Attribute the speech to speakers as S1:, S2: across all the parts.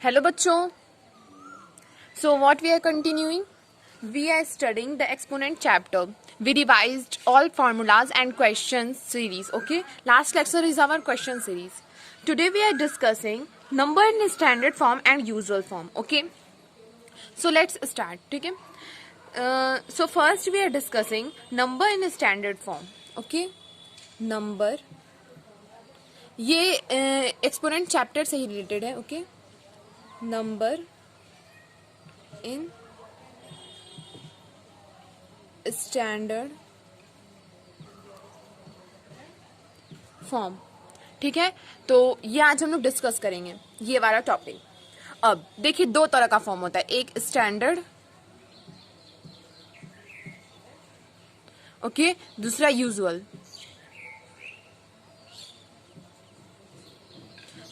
S1: Hello bachcho. So what we are continuing? We are studying the exponent chapter. We revised all formulas and questions series. Okay. Last lecture is our question series. Today we are discussing number in standard form and usual form. Okay. So let's start. Okay. So first we are discussing number in standard form. Okay. Number. ये exponent chapter से ही related है. Okay. Number in standard form. ठीक है. तो ये आज हम लोग डिस्कस करेंगे ये वाला टॉपिक. अब देखिए दो तरह का फॉर्म होता है, एक स्टैंडर्ड, ओके, दूसरा यूजुअल.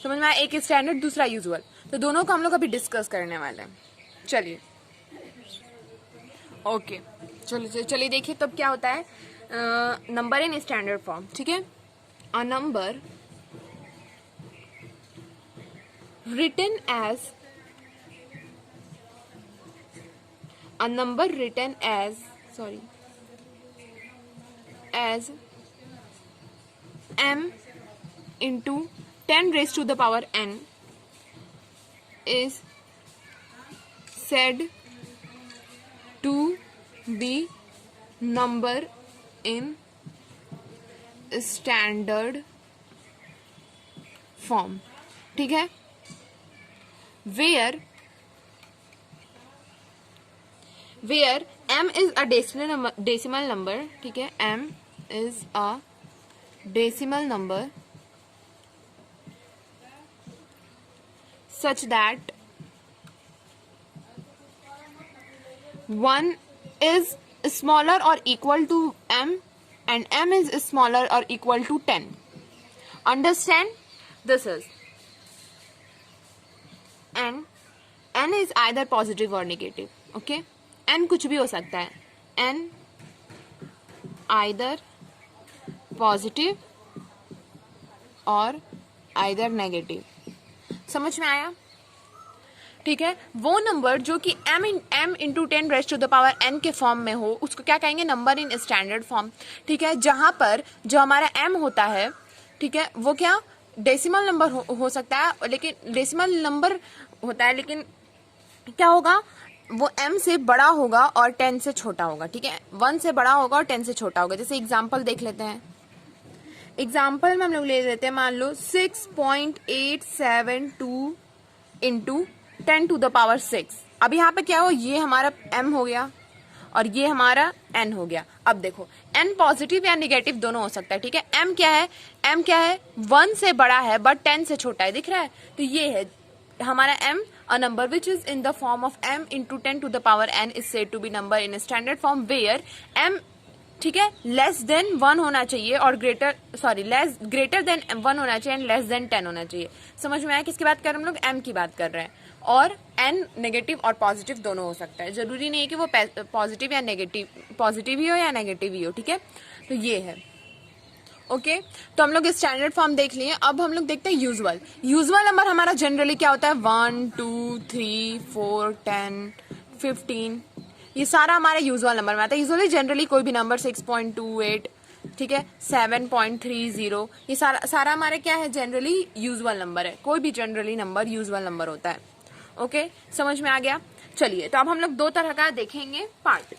S1: समझ में आया? एक स्टैंडर्ड, दूसरा यूजुअल. तो दोनों को हम लोग अभी डिस्कस करने वाले हैं. चलिए ओके. चलिए देखिए तब क्या होता है नंबर इन स्टैंडर्ड फॉर्म. ठीक है. A number written as as m into 10 raised to the power n is said to be number in standard form. ठीक है. where m is a decimal number. ठीक है. m is a decimal number such that 1 is smaller or equal to m and m is smaller or equal to 10. Understand? This is n is either positive or negative. Okay. n कुछ भी हो सकता है. n either positive और either negative. समझ में आया? ठीक है. वो नंबर जो कि m into 10 raise to the power n के फॉर्म में हो उसको क्या कहेंगे? Number in standard form. ठीक है. जहां पर जो हमारा m होता है, ठीक है, वो क्या डेसिमल नंबर हो सकता है, लेकिन डेसिमल नंबर होता है, लेकिन क्या होगा, वो m से बड़ा होगा और 10 से छोटा होगा. ठीक है. 1 से बड़ा होगा और 10 से छोटा होगा. जैसे एग्जांपल देख लेते हैं. एग्जांपल में हम लोग ले लेते हैं, मान लो 6.872 इंटू 10 टू द पावर 6. अब यहाँ पे क्या हो, ये हमारा m हो गया और ये हमारा n हो गया. अब देखो n पॉजिटिव या नेगेटिव दोनों हो सकता है. ठीक है. m क्या है? 1 से बड़ा है बट 10 से छोटा है. दिख रहा है? तो ये है हमारा m. A number which is in the form of m into 10 to the power n is said to be number in standard form where m, ठीक है, लेस देन 1 होना चाहिए और ग्रेटर देन 1 होना चाहिए एंड लेस देन 10 होना चाहिए. समझ में आया किसकी बात कर रहे हैं हम लोग? m की बात कर रहे हैं. और n नेगेटिव और पॉजिटिव दोनों हो सकता है. जरूरी नहीं है कि वो पॉजिटिव या नेगेटिव, पॉजिटिव ही हो या नेगेटिव ही हो. ठीक है. तो ये है. ओके. तो हम लोग स्टैंडर्ड फॉर्म देख लिए. अब हम लोग देखते हैं यूजुअल. यूजुअल नंबर हमारा जनरली क्या होता है? 1 2 3 4 10 15. ये सारा हमारा यूजुअल नंबर में आता है. यूजुअली जनरली कोई भी नंबर 6.28, ठीक है, 7.30, ये सारा हमारा क्या है? जनरली यूजुअल नंबर है. कोई भी जनरली नंबर यूजुअल नंबर होता है. ओके. समझ में आ गया? चलिए तो अब हम लोग दो तरह का देखेंगे पार्ट.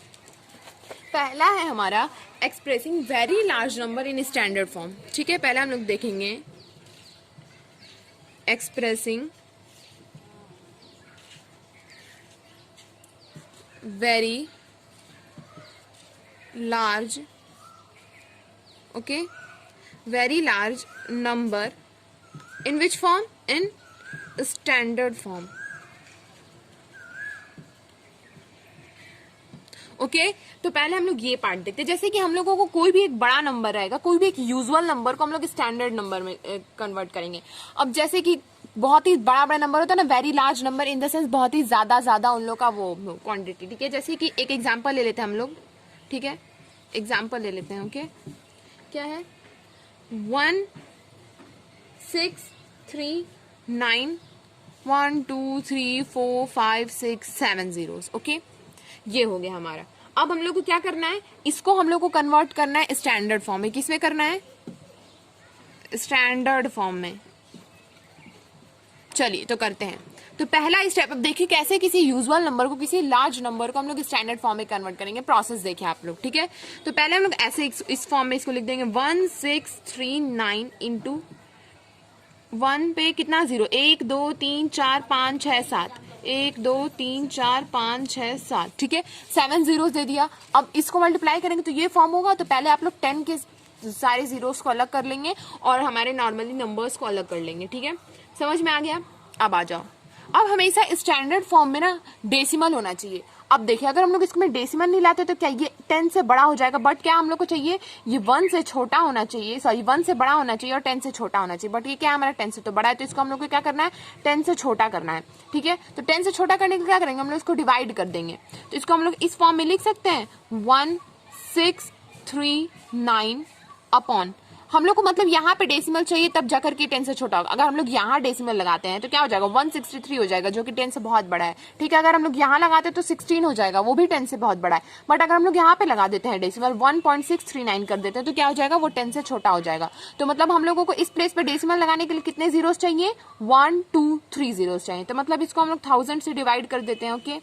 S1: पहला है हमारा expressing very large number in standard form. ठीक है. पहले हम लोग देखेंगे expressing very large, okay, very large number in which form? In standard form. Okay. तो पहले हम लोग ये पार्ट देखते हैं. जैसे कि हम लोगों को कोई भी एक बड़ा नंबर रहेगा, कोई भी एक यूजुअल नंबर को हम लोग स्टैंडर्ड नंबर में कन्वर्ट करेंगे. अब जैसे कि बहुत ही बड़ा बड़ा नंबर होता है ना, very large number in the sense बहुत ही ज्यादा उन लोग का वो क्वांटिटी. ठीक है. जैसे कि एक एग्जांपल ले लेते हैं हम लोग. ठीक है. एग्जांपल ले लेते हैं. ओके. क्या है? 1 6 3 9 1 2 3 4 5 6 7 जीरोस। ओके, ये हो गया हमारा। अब हम लोग को क्या करना है, इसको हम लोग को कन्वर्ट करना है स्टैंडर्ड फॉर्म में। किसमें करना है, स्टैंडर्ड फॉर्म में। चलिए तो करते हैं। तो पहला स्टेप, अब देखिए कैसे किसी यूजुअल नंबर को, किसी लार्ज नंबर को हम लोग स्टैंडर्ड फॉर्म में कन्वर्ट करेंगे। प्रोसेस देखिए आप लोग, ठीक है। तो पहले हम लोग ऐसे इस फॉर्म में इसको लिख देंगे 1639 इंटू 1 पे कितना जीरो, 1 2 3 4 5 6 7, 1 2 3 4 5 6 7, ठीक है, 7 जीरोस दे दिया। अब इसको मल्टीप्लाई करेंगे तो ये फॉर्म होगा। तो पहले आप लोग 10 के सारे जीरोस को अलग कर लेंगे और हमारे नॉर्मली नंबर्स को अलग कर लेंगे, ठीक है। समझ में आ गया। अब आ जाओ, अब हमेशा स्टैंडर्ड फॉर्म में ना डेसिमल होना चाहिए। अब देखिए अगर हम लोग इसमें डेसिमल नहीं लाते तो क्या ये 10 से बड़ा हो जाएगा, बट क्या हम लोग को चाहिए, ये 1 से छोटा होना चाहिए, सॉरी 1 से बड़ा होना चाहिए और 10 से छोटा होना चाहिए। बट ये क्या हमारा 10 से तो बड़ा है, तो इसको हम लोग को क्या करना है, 10 से छोटा करना है, ठीक है। तो 10 से छोटा करने के लिए क्या करेंगे, हम लोग इसको डिवाइड कर देंगे। तो इसको हम लोग इस फॉर्म में लिख सकते हैं 1639 अपॉन, हम लोग को मतलब यहाँ पे डेसिमल चाहिए तब जाकर के 10 से छोटा होगा। अगर हम लोग यहाँ डेसिमल लगाते हैं तो क्या हो जाएगा, 163 हो जाएगा, जो कि 10 से बहुत बड़ा है, ठीक है। अगर हम लोग यहाँ लगाते हैं तो 16 हो जाएगा, वो भी 10 से बहुत बड़ा है। बट अगर हम लोग यहाँ पे लगा देते हैं डेसिमल 1.639 कर देते हैं तो क्या हो जाएगा, वो 10 से छोटा हो जाएगा। तो मतलब हम लोगों को इस प्लेस पे डेसिमल लगाने के लिए कितने जीरोस चाहिए, 1 2 3 जीरोस चाहिए। तो मतलब इसको हम लोग 1000 से डिवाइड कर देते हैं, ओके,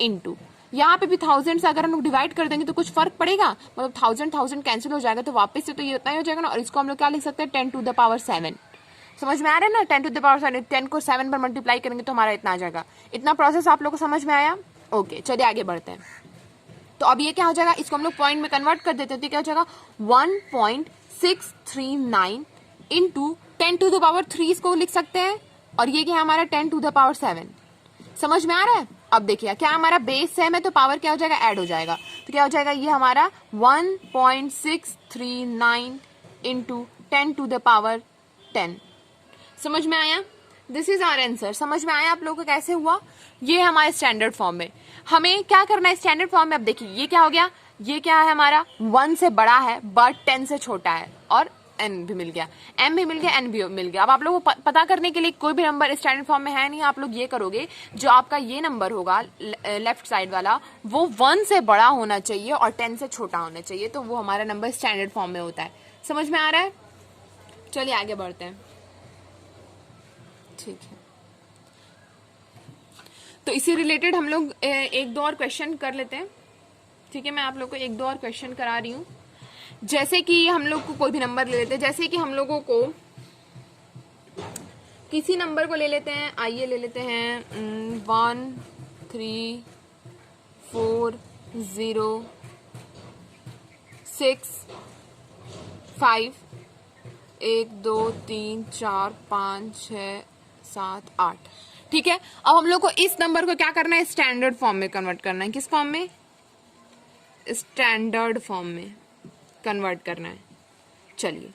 S1: इनटू यहाँ पे भी 1000 से अगर हम लोग डिवाइड कर देंगे तो कुछ फर्क पड़ेगा, मतलब 1000 कैंसिल हो जाएगा, तो वापस से तो ये उतना ही हो जाएगा ना। और इसको हम लोग क्या लिख सकते हैं, 10 टू द पावर 7। समझ में आ रहा है ना, 10 टू द पावर 7, 10 को 7 पर मल्टीप्लाई करेंगे तो हमारा इतना आ जाएगा। इतना प्रोसेस आप लोग को समझ में आया। ओके, चलिए आगे बढ़ते हैं। तो अब ये क्या हो जाएगा, इसको हम लोग पॉइंट में कन्वर्ट कर देते हैं तो क्या हो जाएगा 1.639 इंटू 10 टू द पावर 3 इसको लिख सकते हैं, और ये क्या है हमारा 10 टू द पावर 7। समझ में आ रहा है। अब देखिए क्या हमारा बेस सेम है तो पावर क्या हो जाएगा, ऐड हो जाएगा। तो क्या हो जाएगा, ये हमारा 1.639 इंटू 10 टू द पावर 10। समझ में आया, दिस इज आवर आंसर। समझ में आया आप लोगों को कैसे हुआ। ये हमारे स्टैंडर्ड फॉर्म में हमें क्या करना है, स्टैंडर्ड फॉर्म में। अब देखिए ये क्या हो गया, ये क्या है हमारा 1 से बड़ा है बट 10 से छोटा है, और n भी मिल गया, m भी मिल गया, n भी मिल गया। अब आप लोगों को पता करने के लिए कोई भी नंबर स्टैंडर्ड फॉर्म में है नहीं, आप लोग ये करोगे, जो आपका ये नंबर होगा लेफ्ट साइड वाला वो 1 से बड़ा होना चाहिए और 10 से छोटा होना चाहिए, तो वो हमारा नंबर स्टैंडर्ड फॉर्म में होता है। समझ में आ रहा है। चलिए आगे बढ़ते हैं, ठीक है। तो इसी रिलेटेड हम लोग एक दो और क्वेश्चन कर लेते हैं, ठीक है। मैं आप लोग को एक दो और क्वेश्चन करा रही हूँ। जैसे कि हम लोग को कोई भी नंबर ले लेते हैं, जैसे कि हम लोगों को किसी नंबर को ले लेते हैं, आइए ले लेते हैं 1 3 4 0 6 5 1 2 3 4 5 6 7 8, ठीक है। अब हम लोग को इस नंबर को क्या करना है, स्टैंडर्ड फॉर्म में कन्वर्ट करना है। किस फॉर्म में, स्टैंडर्ड फॉर्म में कन्वर्ट करना है। चलिए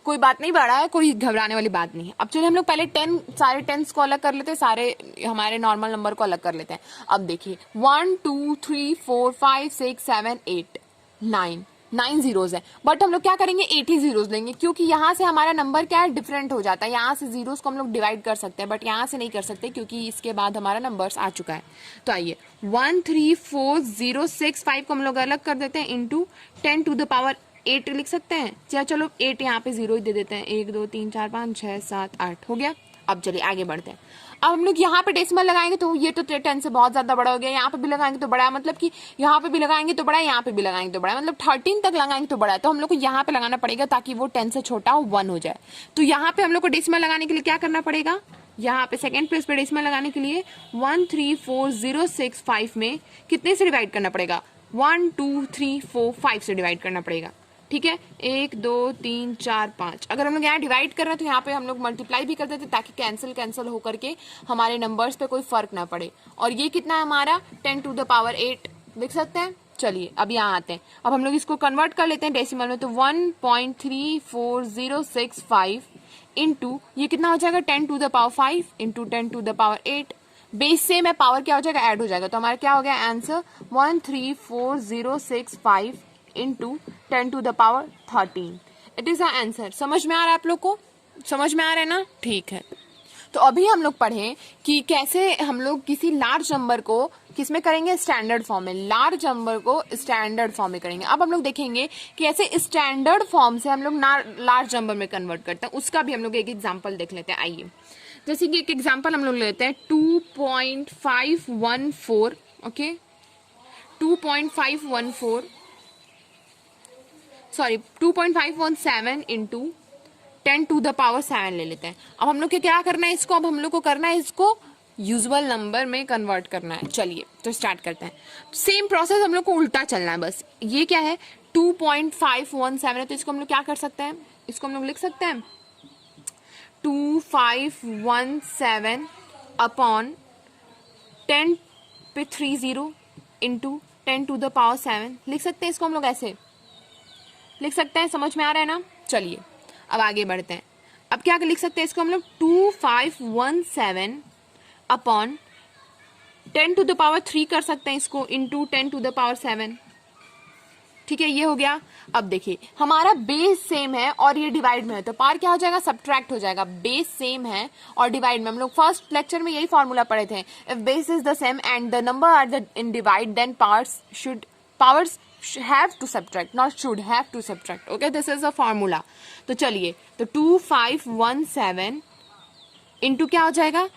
S1: कोई बात नहीं, बड़ा है, कोई घबराने वाली बात नहीं है। अब चलिए हम लोग पहले 10 सारे 10s को अलग कर लेते हैं, सारे हमारे नॉर्मल नंबर को अलग कर लेते हैं। अब देखिए 1 2 3 4 5 6 7 8 9 जीरोस है, बट हम लोग क्या करेंगे 80 जीरोस लेंगे, क्योंकि यहाँ से हमारा नंबर क्या है, डिफरेंट हो जाता है। यहाँ से जीरोस को हम लोग डिवाइड कर सकते हैं, बट यहाँ से नहीं कर सकते क्योंकि इसके बाद हमारा नंबर्स आ चुका है। तो आइए 1 3 4 0 6 5 को हम लोग अलग कर देते हैं, इंटू 10 टू द पावर 8 लिख सकते हैं। चलो 8 यहाँ पे 0 ही दे देते हैं, 1 2 3 4 5 6 7 8 हो गया। अब चलिए आगे बढ़ते हैं। अब हम लोग यहाँ पे डेसिमल लगाएंगे तो ये तो 10 से बहुत ज्यादा बड़ा हो गया, यहाँ पे भी लगाएंगे तो बड़ा है, मतलब कि यहाँ पे भी लगाएंगे तो बड़ा है, यहाँ पे भी लगाएंगे तो बड़ा है, मतलब 13 तक लगाएंगे तो बड़ा है। तो हम लोग को यहाँ पे लगाना पड़ेगा ताकि वो 10 से छोटा 1 हो जाए। तो यहाँ पे हम लोग को डेसिमल लगाने के लिए क्या करना पड़ेगा, यहाँ पे सेकेंड प्लेस पे डेसिमल लगाने के लिए 1 3 4 0 6 5 में कितने से डिवाइड करना पड़ेगा, 1 2 3 4 5 से डिवाइड करना पड़ेगा, ठीक है। 1 2 3 4 5, अगर हम लोग यहाँ डिवाइड कर रहे हैं तो यहाँ पे हम लोग मल्टीप्लाई भी कर देते ताकि कैंसिल होकर के हमारे नंबर्स पे कोई फर्क ना पड़े। और ये कितना है हमारा 10 टू द पावर 8 लिख सकते हैं। चलिए अब यहाँ आते हैं, अब हम लोग इसको कन्वर्ट कर लेते हैं डेसिमल में। तो 1.3406 इंटू ये कितना हो जाएगा 10 to the power 5 into 10 to the power 8, base से में पावर क्या हो जाएगा, ऐड हो जाएगा। तो हमारा क्या हो गया answer 13406 into 10 to the power 13, it is answer. समझ में आ रहा है आप लोग को, समझ में आ रहा है ना, ठीक है। तो अभी हम लोग पढ़े कि कैसे हम लोग किसी लार्ज नंबर को किसमें करेंगे, स्टैंडर्ड फॉर्म में, लार्ज नंबर को स्टैंडर्ड फॉर्म में करेंगे। अब हम लोग देखेंगे कि ऐसे स्टैंडर्ड फॉर्म से हम लोग लार्ज नंबर में कन्वर्ट करते हैं, उसका भी हम लोग एक एग्जाम्पल देख लेते हैं। आइए, जैसे कि एक एग्जाम्पल हम लोग लेते हैं 2.514, ओके, 2.517 इंटू 10⁻7 ले लेते हैं। अब हम लोग क्या करना है इसको, अब हम लोग को करना है इसको यूजुअल नंबर में कन्वर्ट करना है। चलिए तो स्टार्ट करते हैं। सेम प्रोसेस हम लोग को उल्टा चलना है बस। ये क्या है 2.517 है, तो इसको हम लोग क्या कर सकते हैं, इसको हम लोग लिख सकते हैं 2517 अपॉन 10 पे 30 इंटू 10⁻7 लिख सकते हैं। इसको हम लोग ऐसे लिख सकते हैं, समझ में आ रहा है ना। चलिए अब आगे बढ़ते हैं। अब क्या लिख सकते हैं इसको हम लोग 2517 अपॉन 10⁻3 कर सकते हैं इसको इंटू 10⁻7, ठीक है, ये हो गया। अब देखिए हमारा बेस सेम है और ये डिवाइड में है, तो पार क्या हो जाएगा, सब्ट्रैक्ट हो जाएगा। बेस सेम है और डिवाइड में, हम लोग फर्स्ट लेक्चर में यही फॉर्मूला पढ़े थे, if base is the same and the number are in divide then powers have to subtract, not should have to subtract, okay, this is a formula। तो चलिए, तो 2517 इंटू क्या हो जाएगा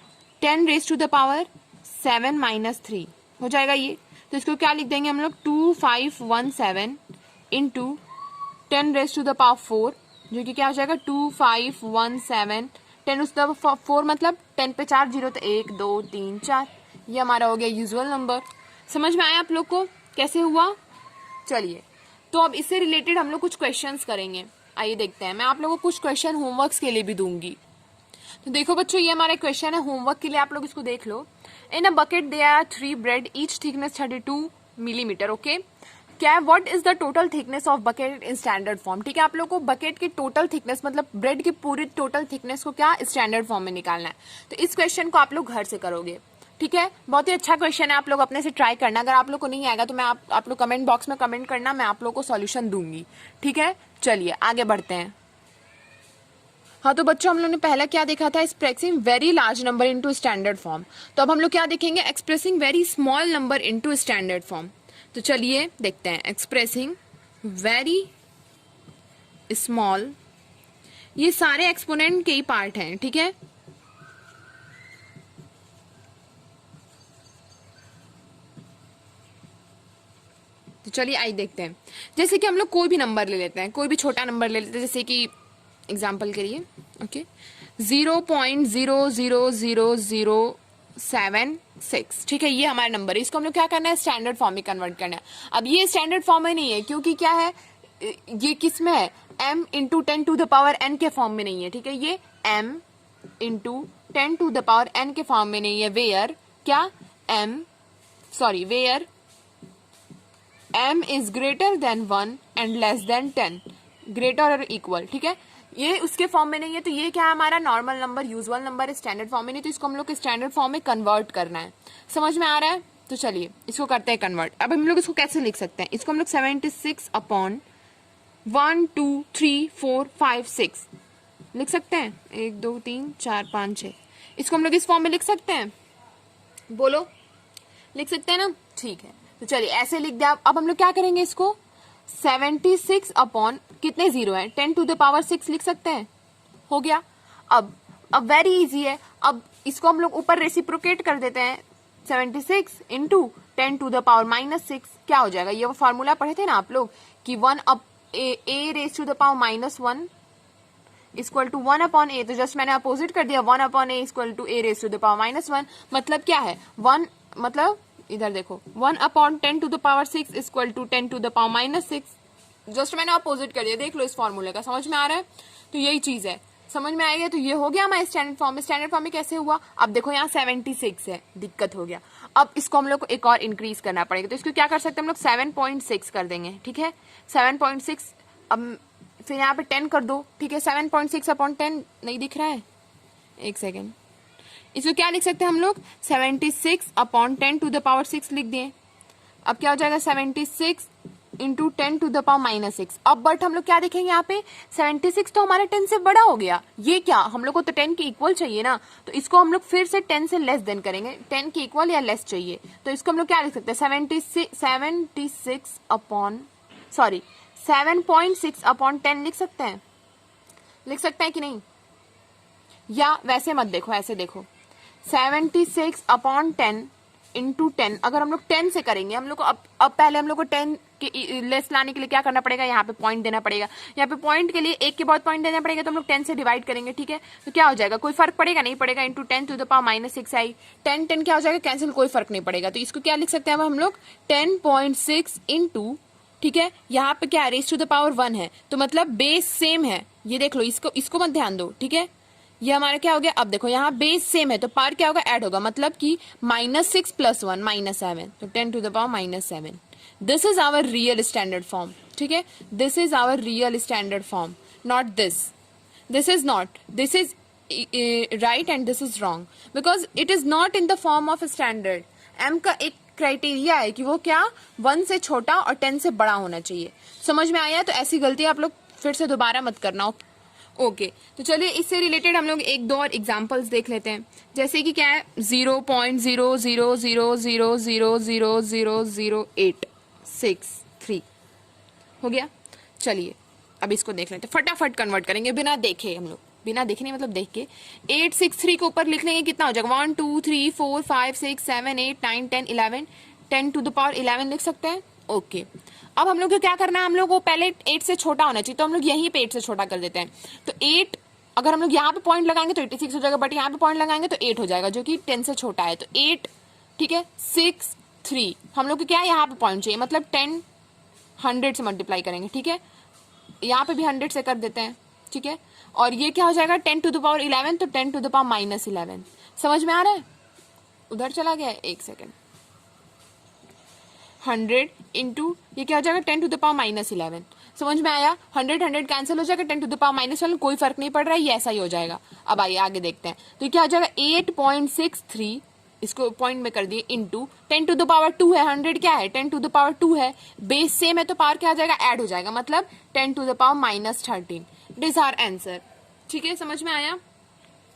S1: 10⁻7 माइनस 3 हो जाएगा ये। तो इसको क्या लिख देंगे हम लोग 2517 इंटू 10⁻4, जो कि क्या हो जाएगा 2517 10⁻4 मतलब 10 पे 4 0 तो 1 2 3 4, ये हमारा हो गया यूजुअल नंबर। समझ में आया आप लोग को कैसे हुआ। चलिए तो अब इससे रिलेटेड हम लोग कुछ क्वेश्चंस करेंगे। आइए देखते हैं, मैं आप लोगों को कुछ क्वेश्चन होमवर्क्स के लिए भी दूंगी। तो देखो बच्चों, ये हमारा क्वेश्चन है होमवर्क के लिए, आप लोग इसको देख लो। In a bucket there are 3 bread each thickness 32 millimetre, okay. क्या what is the total thickness of bucket in standard form, ठीक है। आप लोग को बकेट की टोटल थिकनेस मतलब ब्रेड की पूरी टोटल थिकनेस को क्या स्टैंडर्ड फॉर्म में निकालना है। तो इस क्वेश्चन को आप लोग घर से करोगे, ठीक है। बहुत ही अच्छा क्वेश्चन है, आप लोग अपने से ट्राई करना। अगर आप लोग को नहीं आएगा तो मैं आप लोग कमेंट बॉक्स में कमेंट करना, मैं आप लोग को सॉल्यूशन दूंगी, ठीक है। चलिए आगे बढ़ते हैं। हाँ तो बच्चों, हम लोग ने पहला क्या देखा था, expressing very large number into standard form. तो अब हम लोग क्या देखेंगे, expressing very small number into standard form. तो चलिए देखते हैं, एक्सप्रेसिंग वेरी स्मॉल, ये सारे एक्सपोनेंट के ही पार्ट हैं, ठीक है। तो चलिए आइए देखते हैं। जैसे कि हम लोग कोई भी नंबर ले लेते हैं, कोई भी छोटा नंबर ले लेते हैं, जैसे कि एग्जाम्पल के लिए, ओके, 0.0000076, ठीक है, ये हमारा नंबर है। इसको हम लोग क्या करना है, स्टैंडर्ड फॉर्म में कन्वर्ट करना है। अब ये स्टैंडर्ड फॉर्म में नहीं है, क्योंकि क्या है, ये किस में है, m इंटू 10⁻n के फॉर्म में नहीं है, ठीक है। ये m इंटू 10⁻n के फॉर्म में नहीं है। वेयर क्या where m is greater than 1 and less than 10, greater और इक्वल, ठीक है। ये उसके फॉर्म में नहीं है, तो ये क्या है, हमारा normal number, usual number, standard form में नहीं, तो इसको हम लोग स्टैंडर्ड फॉर्म में कन्वर्ट करना है। समझ में आ रहा है। तो चलिए इसको करते हैं कन्वर्ट। अब हम लोग इसको कैसे लिख सकते हैं, इसको हम लोग 76 अपॉन 1 2 3 4 5 6 लिख सकते हैं, 1 2 3 4 5 6, इसको हम लोग इस फॉर्म में लिख सकते हैं, बोलो लिख सकते हैं ना, ठीक है। तो चलिए ऐसे लिख दिया। अब हम लोग क्या करेंगे, इसको 76 अपॉन कितने जीरो है, 10⁻6 लिख सकते हैं, हो गया। अब वेरी इजी है, अब इसको हम लोग ऊपर रेसिप्रोकेट कर देते हैं, 76 इंटू 10⁻⁻6 क्या हो जाएगा, ये वो फॉर्मूला पढ़े थे ना आप लोग कि 1 up a raise to the power -1 equal to 1 upon a, तो जस्ट मैंने अपोजिट कर दिया, 1 upon a equal to a raise to the power -1, मतलब क्या है 1, मतलब इधर देखो 1 अपॉन 10⁻6 इक्वल टू 10⁻6, जस्ट मैंने अपोजिट कर दिया। देख लो इस फॉर्मूले का, समझ में आ रहा है। तो यही चीज है, समझ में आएगा। तो ये हो गया हमारे स्टैंडर्ड फॉर्म में। स्टैंडर्ड फॉर्म में कैसे हुआ, अब देखो यहाँ 76 है, दिक्कत हो गया। अब इसको हम लोग को एक और इंक्रीज करना पड़ेगा, तो इसको क्या कर सकते हैं हम लोग 7.6 कर देंगे, ठीक है। 7.6, अब फिर यहाँ पे 10 कर दो, ठीक है। 7.6 अपॉन 10 नहीं दिख रहा है, एक सेकेंड, इसको क्या लिख सकते हैं हम लोग 76 अपॉन 10⁻6 लिख दिए। अब क्या हो जाएगा 76 into 10 to the power minus 6। अब बट हम लोग क्या देखेंगे यहाँ पे 76 तो हमारा 10 से बड़ा हो गया, ये क्या हम लोग को तो 10 के इक्वल चाहिए ना, तो इसको हम लोग फिर से 10 से लेस देन करेंगे, 10 के इक्वल या लेस चाहिए, तो इसको हम लोग क्या लिख सकते हैं 7.6 अपॉन 10 लिख सकते हैं, लिख सकते हैं कि नहीं, या वैसे मत देखो, ऐसे देखो 76 अपॉन 10 इंटू 10। अगर हम लोग 10 से करेंगे, हम लोग को अब पहले हम लोग को 10 के लेस लाने के लिए क्या करना पड़ेगा, यहाँ पे पॉइंट देना पड़ेगा, यहाँ पे पॉइंट के लिए एक के बाद पॉइंट देना पड़ेगा, तो हम लोग 10 से डिवाइड करेंगे, ठीक है, तो क्या हो जाएगा, कोई फर्क पड़ेगा नहीं पड़ेगा, into 10 to the power minus 6 आई, 10 क्या हो जाएगा कैंसिल, कोई फर्क नहीं पड़ेगा, तो इसको क्या लिख सकते हैं अब हम लोग 10.6 इंटू, ठीक है, यहाँ पे क्या रेज टू द पावर 1 है, तो मतलब बेस सेम है, ये देख लो, इसको मत ध्यान दो, ठीक है, ये हमारा क्या हो गया, अब देखो यहाँ बेस सेम है तो पार क्या होगा, ऐड होगा, मतलब कि -6 + 1 -7, तो 10 to the power -7। This is our real standard form, ठीक है, this is our real standard form, not this is not, this is right and this is wrong, because it is not in the form of standard. M का एक criteria है कि वो क्या 1 से छोटा और 10 से बड़ा होना चाहिए। समझ में आया? तो ऐसी गलती आप लोग फिर से दोबारा मत करना। ओके तो चलिए इससे रिलेटेड हम लोग एक दो और एग्जांपल्स देख लेते हैं, जैसे कि क्या है 0.00000000863 हो गया। चलिए अब इसको देख लेते हैं, फटाफट कन्वर्ट करेंगे बिना देखे, हम लोग बिना देखने मतलब देख के 863 के ऊपर लिख लेंगे, कितना हो जाएगा 1 2 3 4 5 6 7 8 9 10 11, 10 टू द पावर 11 लिख सकते हैं। ओके अब हम लोग को क्या करना है, हम लोग को पहले 8 से छोटा होना चाहिए, तो हम लोग यहीं पे 8 से छोटा कर देते हैं, तो 8 अगर हम लोग यहाँ पे पॉइंट लगाएंगे तो 86 हो जाएगा, बट यहाँ पे पॉइंट लगाएंगे तो 8 हो जाएगा, जो कि 10 से छोटा है, तो 8 ठीक है 6 3 हम लोग को क्या है यहाँ पे पॉइंट चाहिए, मतलब 10 100 से मल्टीप्लाई करेंगे, ठीक है, यहाँ पे भी 100 से कर देते हैं, ठीक है, और ये क्या हो जाएगा 10 टू द पावर 11, तो 10 टू द पावर -11। समझ में आ रहा है? उधर चला गया, एक सेकेंड, 100 इंटू ये क्या हो जाएगा 10 टू द पावर -11। समझ में आया? 100 कैंसिल हो जाएगा, 10 टू द पावर -11 कोई फर्क नहीं पड़ रहा है, ये ऐसा ही हो जाएगा। अब आइए आगे देखते हैं, तो क्या हो जाएगा 8.63 इसको पॉइंट में कर दिए इंटू 10 टू द पावर 2 है, 100 क्या है 10 टू द पावर 2 है, बेस सेम है तो पावर क्या आ जाएगा ऐड हो जाएगा, मतलब 10 to the power -13। It is our answer. ठीक है, समझ में आया?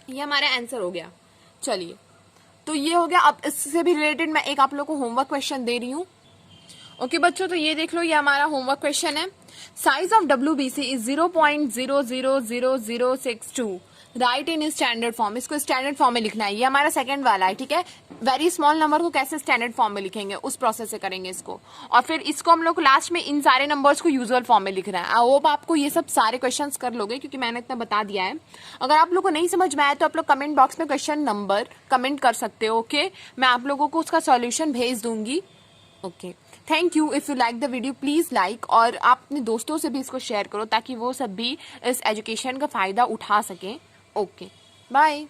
S1: ये हमारा आंसर हो गया। चलिए तो ये हो गया। अब इससे भी रिलेटेड मैं एक आप लोग को होमवर्क क्वेश्चन दे रही हूँ। ओके बच्चों, तो ये देख लो, ये हमारा होमवर्क क्वेश्चन है। Size of WBC is 0.000062 right in standard form. इसको स्टैंडर्ड फॉर्म में लिखना है, ये हमारा सेकंड वाला है। ठीक है, वेरी स्मॉल नंबर को कैसे स्टैंडर्ड फॉर्म में लिखेंगे उस प्रोसेस से करेंगे इसको, और फिर इसको हम लोग लास्ट में इन सारे नंबर्स को यूजुअल फॉर्म में लिख रहे हैं। आई होप आपको ये सब सारे क्वेश्चंस कर लोगे, क्योंकि मैंने इतना बता दिया है। अगर आप लोग को नहीं समझ में आया तो आप लोग कमेंट बॉक्स में क्वेश्चन नंबर कमेंट कर सकते हो। ओके, मैं आप लोगों को उसका सॉल्यूशन भेज दूंगी। Okay, thank you. If you like the video please like, और आप अपने दोस्तों से भी इसको शेयर करो ताकि वो सब भी इस एजुकेशन का फायदा उठा सकें। Okay, bye.